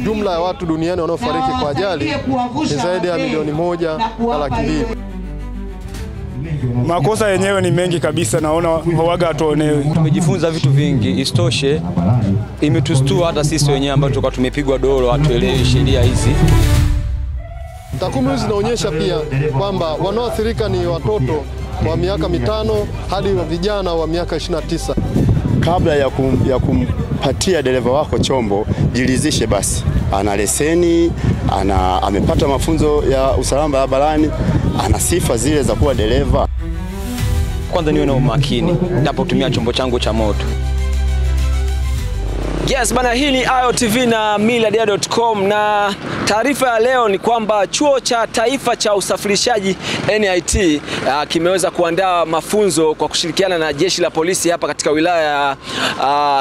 jumla ya watu duniani wanaofariki kwa ajali ni zaidi ya milioni 1.2. Makosa yenyewe ni mengi kabisa, naona hawaga hatuonewi. Tumejifunza vitu vingi, istoshe imetustua hata sisi wenyewe ambao tulikuwa tumepigwa dolo hatuelewi sheria hizi. Takwimu hizi zinaonyesha pia kwamba wanaoathirika ni watoto wa miaka 5 hadi vijana wa miaka 29. Kabla ya kumpatia dereva wako chombo, jiridhishe basi ana leseni, amepata mafunzo ya usalama barabarani, ana sifa zile za kuwa dereva. Kwanza niwe na umakini ninapotumia chombo changu cha moto. Yes bana, hii ni AyoTV na millardayo.com, na taarifa ya leo ni kwamba Chuo cha Taifa cha Usafirishaji NIT kimeweza kuandaa mafunzo kwa kushirikiana na Jeshi la Polisi hapa katika wilaya ya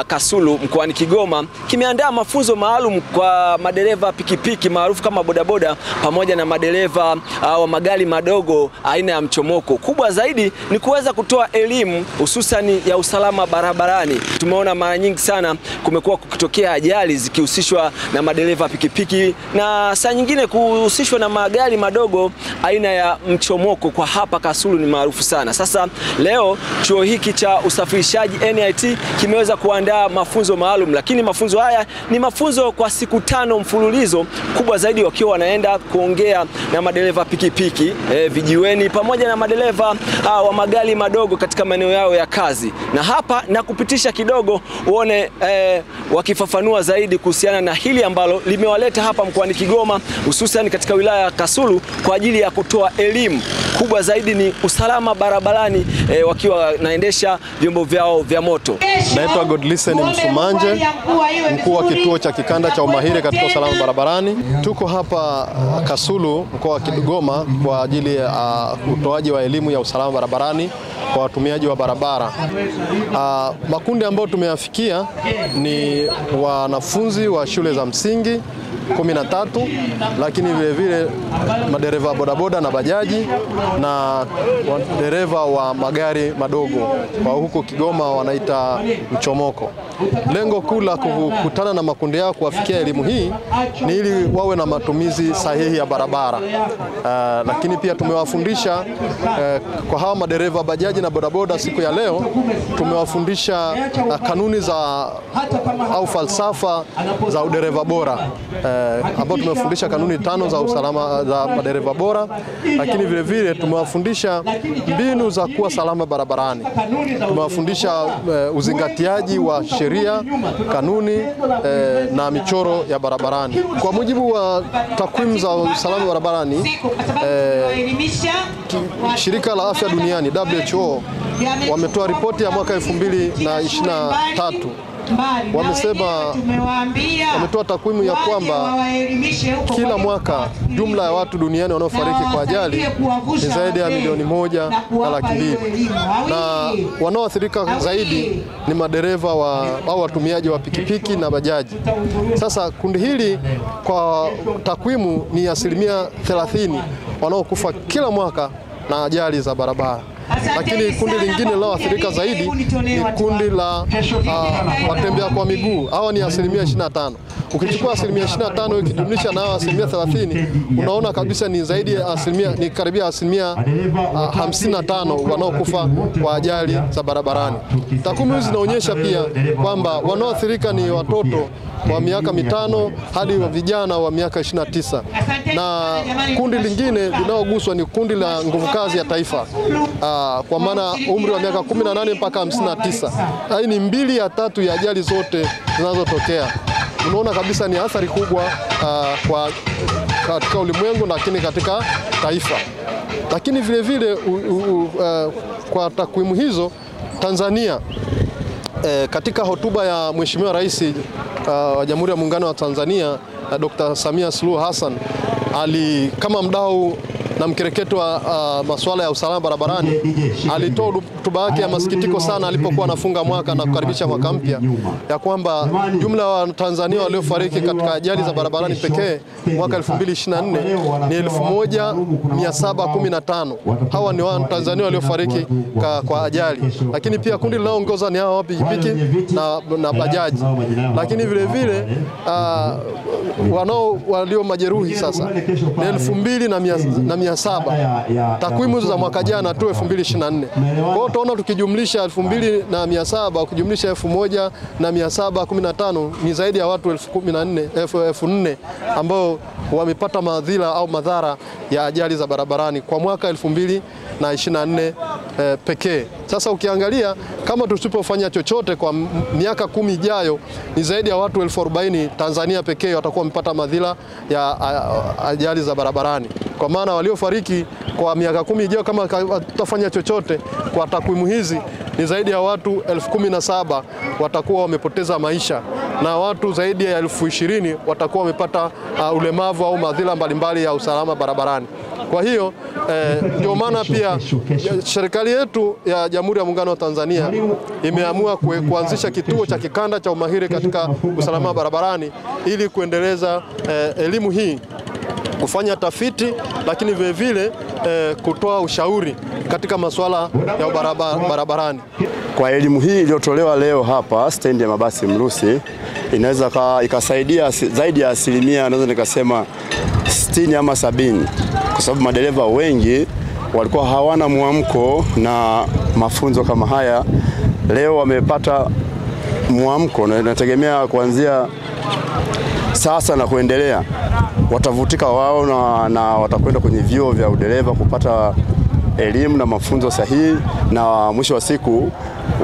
Kasulu mkoani Kigoma. Kimeandaa mafunzo maalum kwa madereva pikipiki maarufu kama bodaboda pamoja na madereva wa magari madogo aina ya mchomoko. Kubwa zaidi ni kuweza kutoa elimu hususan ya usalama barabarani. Tumeona mara nyingi sana kumekuwa kukitokea ajali zikihusishwa na madereva pikipiki na saa nyingine kuhusishwa na magari madogo aina ya mchomoko. Kwa hapa Kasulu ni maarufu sana. Sasa leo chuo hiki cha usafirishaji NIT kimeweza kuandaa mafunzo maalum, lakini mafunzo haya ni mafunzo kwa siku 5 mfululizo, kubwa zaidi wakiwa wanaenda kuongea na madereva pikipiki vijiweni pamoja na madereva wa magari madogo katika maeneo yao ya kazi. Na hapa na kupitisha kidogo uone wakifafanua zaidi kuhusiana na hili ambalo limewaleta hapa mkoani Kigoma, hususan katika wilaya ya Kasulu kwa ajili ya kutoa elimu. Kubwa zaidi ni usalama barabarani wakiwa naendesha vyombo vyao vya moto. Naitwa Godlisten Msumanje, mkuu wa kituo cha kikanda cha umahiri katika usalama barabarani. Tuko hapa Kasulu mkoa wa Kigoma kwa ajili ya utoaji wa elimu ya usalama barabarani kwa watumiaji wa barabara. Makundi ambayo tumeyafikia ni wanafunzi wa shule za msingi 13, lakini vile vile madereva bodaboda na bajaji na dereva wa magari madogo kwa huko Kigoma wanaita mchomoko. Lengo kuu la kukutana na makundi yao kuwafikia elimu hii ni ili wawe na matumizi sahihi ya barabara. Lakini pia tumewafundisha kwa hawa madereva bajaji na bodaboda siku ya leo tumewafundisha kanuni za au falsafa za udereva bora, ambao tumefundisha kanuni 5 za usalama za madereva bora, lakini vile vile tumewafundisha mbinu za kuwa salama barabarani. Tumewafundisha uzingatiaji wa sheria, kanuni na michoro ya barabarani. Kwa mujibu wa takwimu za usalama barabarani, Shirika la Afya Duniani WHO wametoa ripoti ya mwaka 2023. Wametoa takwimu ya kwamba kila mwaka jumla ya watu duniani wanaofariki kwa ajali ni zaidi ya milioni 1.2, na wanaoathirika zaidi ni madereva au watumiaji wa pikipiki na bajaji. Sasa kundi hili kwa takwimu ni 30% wanaokufa kila mwaka na ajali za barabara. Lakini kundi lingine linaloathirika zaidi ni kundi la watembea kwa miguu. Hawa ni 25%. Ukichukua 25% ukijumlisha na 30%, unaona kabisa ni zaidi ya ni karibia 55% wanaokufa kwa ajali za barabarani. Takwimu hizi zinaonyesha pia kwamba wanaoathirika ni watoto wa miaka 5 hadi vijana wa miaka 29. Na kundi lingine linaloguswa ni kundi la nguvu kazi ya taifa, kwa maana umri wa miaka 18 mpaka 59. Hii ni 2 ya 3 ya ajali zote zinazotokea. Unaona kabisa ni athari kubwa katika ulimwengu, lakini katika taifa. Lakini vile vile kwa takwimu hizo Tanzania, katika hotuba ya Mheshimiwa Rais wa Jamhuri ya Muungano wa Tanzania Dr. Samia Suluhu Hassan kama mdau na mkereketo wa masuala ya usalama barabarani, alitoa hotuba yake ya masikitiko sana alipokuwa anafunga mwaka na kukaribisha mwaka mpya, ya kwamba jumla wa Tanzania waliofariki katika ajali za barabarani pekee mwaka 2024 ni 1715. Hawa ni wa Tanzania waliofariki kwa ajali, lakini pia kundi linaloongoza ni hawa pikipiki na bajaji, lakini vile vile walio majeruhi sasa ni 2700. Takwimu za mwaka jana tu 2024. Kwa hiyo tunaona tukijumlisha 2700 ukijumlisha 1715 ni zaidi ya watu 14,000 ambao wamepata madhila au madhara ya ajali za barabarani kwa mwaka 2024 pekee. Sasa ukiangalia kama tusipofanya chochote kwa miaka 10 ijayo, ni zaidi ya watu 40,000 Tanzania pekee watakuwa wamepata madhila ya ajali za barabarani. Kwa maana waliofariki kwa miaka 10 ijayo kama tutafanya chochote, kwa takwimu hizi ni zaidi ya watu 17,000 watakuwa wamepoteza maisha, na watu zaidi ya 20,000 watakuwa wamepata ulemavu au madhila mbalimbali ya usalama barabarani. Kwa hiyo ndio maana pia serikali yetu ya Jamhuri ya Muungano wa Tanzania imeamua kuanzisha kituo cha kikanda cha umahiri katika usalama barabarani ili kuendeleza elimu hii, kufanya tafiti, lakini vile vile kutoa ushauri katika masuala ya barabarani. Kwa elimu hii iliyotolewa leo hapa stendi ya mabasi Mrusi, inaweza ikasaidia zaidi ya asilimia, naweza nikasema 60 ama 70, kwa sababu madereva wengi walikuwa hawana mwamko na mafunzo kama haya. Leo wamepata mwamko, na inategemea kuanzia sasa na kuendelea watavutika wao na watakwenda kwenye vyuo vya udereva kupata elimu na mafunzo sahihi, na mwisho wa siku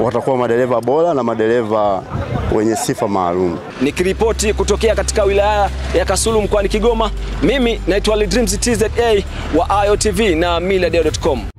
watakuwa madereva bora na madereva wenye sifa maalum. Nikiripoti kutokea katika wilaya ya Kasulu mkoani Kigoma, mimi naitwa Dreams TZA wa AyoTV na millardayo.com.